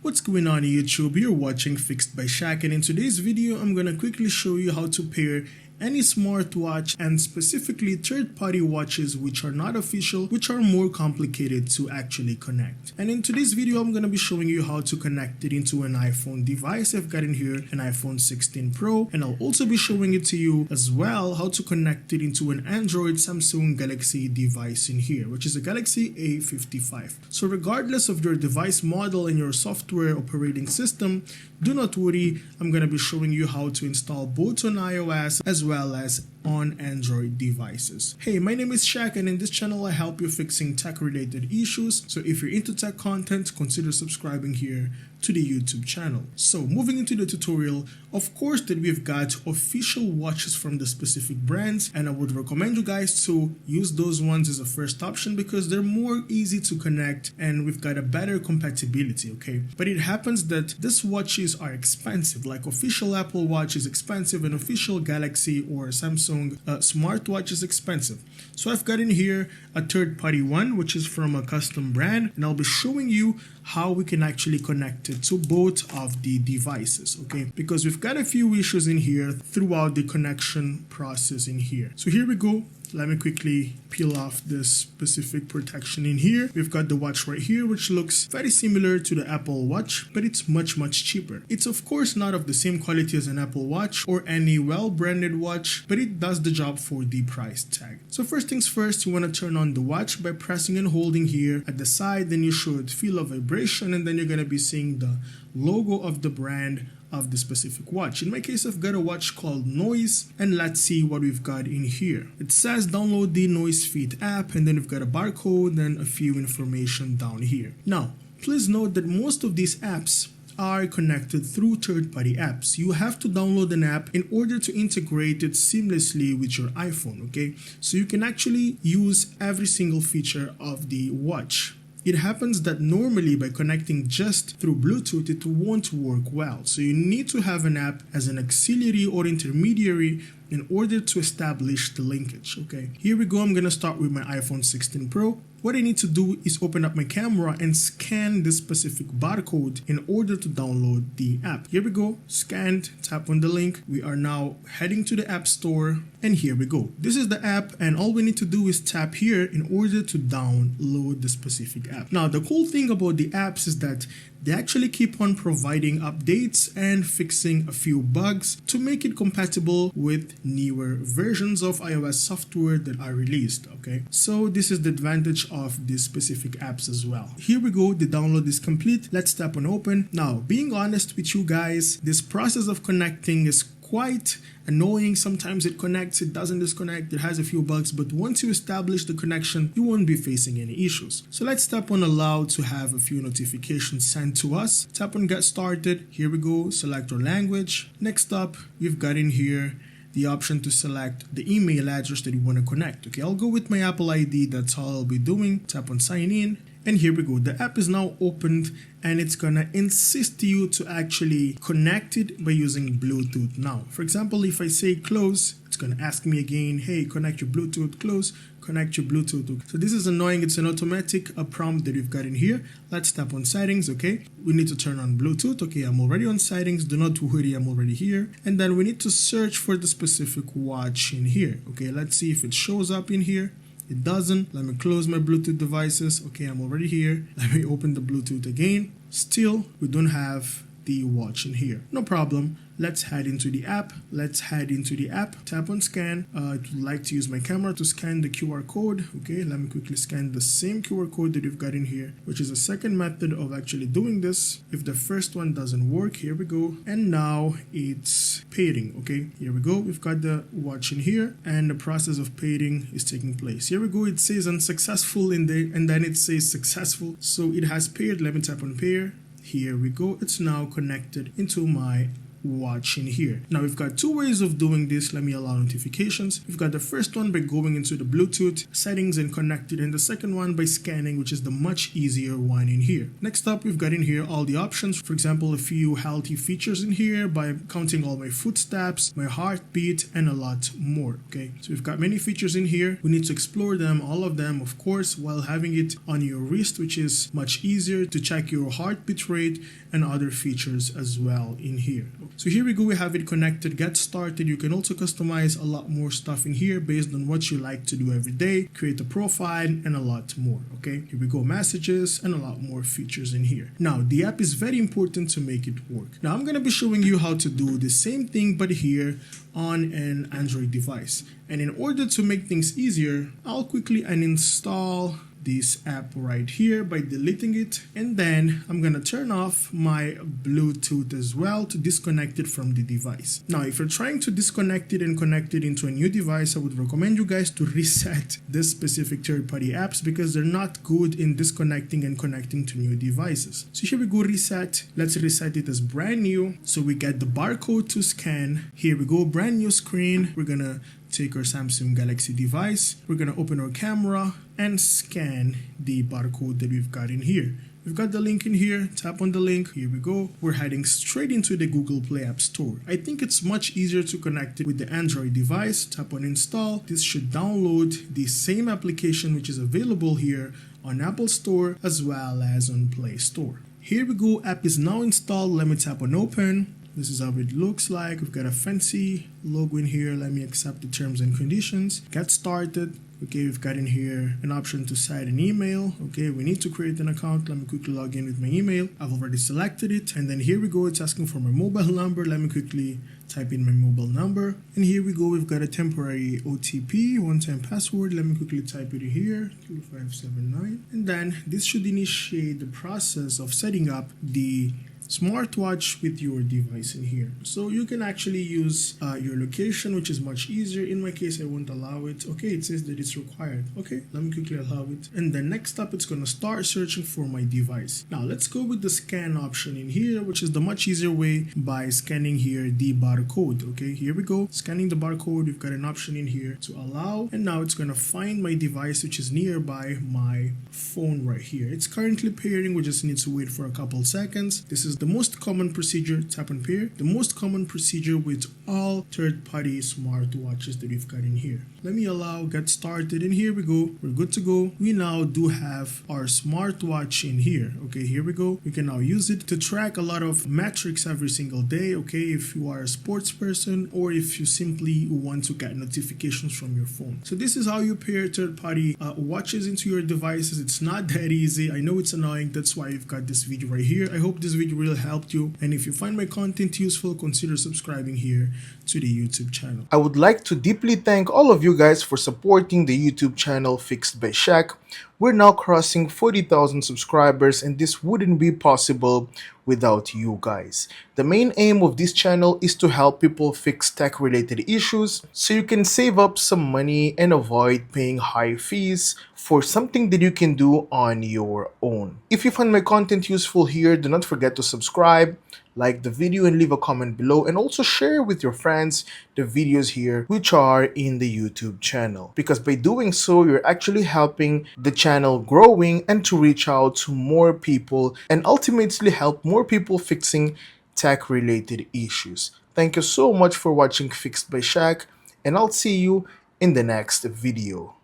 What's going on YouTube? You're watching Fixed by Shaq, and in today's video I'm gonna quickly show you how to pair any smartwatch and specifically third-party watches which are not official, which are more complicated to actually connect. And in today's video I'm gonna be showing you how to connect it into an iPhone device. I've got in here an iPhone 16 Pro, and I'll also be showing it to you as well how to connect it into an Android Samsung Galaxy device in here, which is a Galaxy A55. So regardless of your device model and your software operating system, do not worry, I'm gonna be showing you how to install both on iOS as well as on Android devices. Hey, my name is Shaq, and in this channel I help you fixing tech related issues. So if you're into tech content, consider subscribing here to the YouTube channel. So moving into the tutorial, of course that we've got official watches from the specific brands, and I would recommend you guys to use those ones as a first option because they're more easy to connect and we've got a better compatibility, okay? But it happens that these watches are expensive, like official Apple Watch is expensive and official Galaxy or Samsung smartwatch is expensive. So I've got in here a third-party one which is from a custom brand, and I'll be showing you how we can actually connect it to both of the devices, okay? Because we've got a few issues in here throughout the connection process in here. So here we go. Let me quickly peel off this specific protection in here. We've got the watch right here, which looks very similar to the Apple Watch, but it's much cheaper. It's of course not of the same quality as an Apple Watch or any well-branded watch, but it does the job for the price tag. So first things first, you want to turn on the watch by pressing and holding here at the side. Then you should feel a vibration, and then you're going to be seeing the logo of the brand of the specific watch. In my case, I've got a watch called Noise, and let's see what we've got in here. It says download the Noise Fit app, and then we've got a barcode and a few information down here. Now, please note that most of these apps are connected through third-party apps. You have to download an app in order to integrate it seamlessly with your iPhone, okay? So you can actually use every single feature of the watch. It happens that normally by connecting just through Bluetooth, it won't work well. So you need to have an app as an auxiliary or intermediary in order to establish the linkage, okay? Here we go, I'm gonna start with my iPhone 16 Pro. What I need to do is open up my camera and scan this specific barcode in order to download the app. Here we go, scanned, tap on the link. We are now heading to the App Store, and here we go. This is the app, and all we need to do is tap here in order to download the specific app. Now, the cool thing about the apps is that they actually keep on providing updates and fixing a few bugs to make it compatible with newer versions of iOS software that are released, okay? So this is the advantage of these specific apps as well. Here we go, the download is complete. Let's tap on open. Now, being honest with you guys, this process of connecting is quite annoying. Sometimes it connects, it doesn't disconnect, it has a few bugs, but once you establish the connection, you won't be facing any issues. So let's tap on allow to have a few notifications sent to us. Tap on get started. Here we go, select our language. Next up, we've got in here the option to select the email address that you want to connect. Okay, I'll go with my Apple ID, that's all I'll be doing. Tap on sign in. And here we go, the app is now opened, and it's gonna insist you to actually connect it by using Bluetooth. Now, for example, if I say close, it's gonna ask me again, hey, connect your Bluetooth, close, connect your Bluetooth. So this is annoying, it's an automatic prompt that we've got in here. Let's tap on settings, okay? We need to turn on Bluetooth, okay, I'm already on settings, do not worry, I'm already here. And then we need to search for the specific watch in here, okay? Let's see if it shows up in here. It doesn't. Let me close my Bluetooth devices. Okay, I'm already here. Let me open the Bluetooth again. Still, we don't have the watch in here. No problem. Let's head into the app. Tap on scan. I would like to use my camera to scan the QR code. Okay, let me quickly scan the same QR code that you've got in here, which is a second method of actually doing this. If the first one doesn't work, here we go. And now it's pairing. Okay, here we go. We've got the watch in here, and the process of pairing is taking place. Here we go. It says unsuccessful in there, and then it says successful. So it has paired. Let me tap on pair. Here we go. It's now connected into my watch in here. Now we've got two ways of doing this. Let me allow notifications. We've got the first one by going into the Bluetooth settings and connected, and the second one by scanning, which is the much easier one in here. Next up, we've got in here all the options. For example, a few healthy features in here by counting all my footsteps, my heartbeat, and a lot more. Okay, so we've got many features in here. We need to explore them, all of them, of course, while having it on your wrist, which is much easier to check your heartbeat rate and other features as well in here. So here we go, we have it connected. Get started. You can also customize a lot more stuff in here based on what you like to do every day, create a profile, and a lot more. Okay, here we go, messages, and a lot more features in here. Now the app is very important to make it work. Now I'm going to be showing you how to do the same thing but here on an Android device, and in order to make things easier, I'll quickly uninstall this app right here by deleting it, and then I'm gonna turn off my Bluetooth as well to disconnect it from the device. Now if you're trying to disconnect it and connect it into a new device, I would recommend you guys to reset this specific third-party apps because they're not good in disconnecting and connecting to new devices. So here we go, reset. Let's reset it as brand new, so we get the barcode to scan. Here we go, brand new screen. We're gonna take our Samsung Galaxy device. We're gonna open our camera and scan the barcode that we've got in here. We've got the link in here, tap on the link, here we go. We're heading straight into the Google Play App Store. I think it's much easier to connect it with the Android device. Tap on install. This should download the same application which is available here on Apple Store as well as on Play Store. Here we go, app is now installed. Let me tap on open. This is how it looks like. We've got a fancy logo in here. Let me accept the terms and conditions. Get started. Okay, we've got in here an option to set an email. Okay, we need to create an account. Let me quickly log in with my email. I've already selected it. And then here we go. It's asking for my mobile number. Let me quickly type in my mobile number. And here we go. We've got a temporary OTP, one-time password. Let me quickly type it here, 2579. And then this should initiate the process of setting up the smartwatch with your device in here. So you can actually use your location, which is much easier. In my case, I won't allow it. Okay, it says that it's required. Okay, let me quickly allow it. And then next up, it's gonna start searching for my device. Now let's go with the scan option in here, which is the much easier way by scanning here the barcode. Okay, here we go. Scanning the barcode, we've got an option in here to allow, and now it's gonna find my device, which is nearby my phone right here. It's currently pairing. We just need to wait for a couple seconds. This is the most common procedure, tap and pair, the most common procedure with all third-party smartwatches that we've got in here. Let me allow, get started, and here we go. We're good to go. We now do have our smartwatch in here. Okay, here we go. We can now use it to track a lot of metrics every single day. Okay, if you are a sports person or if you simply want to get notifications from your phone. So this is how you pair third-party watches into your devices. It's not that easy. I know it's annoying. That's why I've got this video right here. I hope this video really helped you, and if you find my content useful, consider subscribing here to the YouTube channel. I would like to deeply thank all of you guys for supporting the YouTube channel Fixed by Shaq. We're now crossing 40,000 subscribers, and this wouldn't be possible without you guys. The main aim of this channel is to help people fix tech-related issues so you can save up some money and avoid paying high fees for something that you can do on your own. If you find my content useful here, do not forget to subscribe, like the video, and leave a comment below, and also share with your friends the videos here which are in the YouTube channel, because by doing so you're actually helping the channel growing and to reach out to more people and ultimately help more people fixing tech related issues. Thank you so much for watching Fixed by Shaq, and I'll see you in the next video.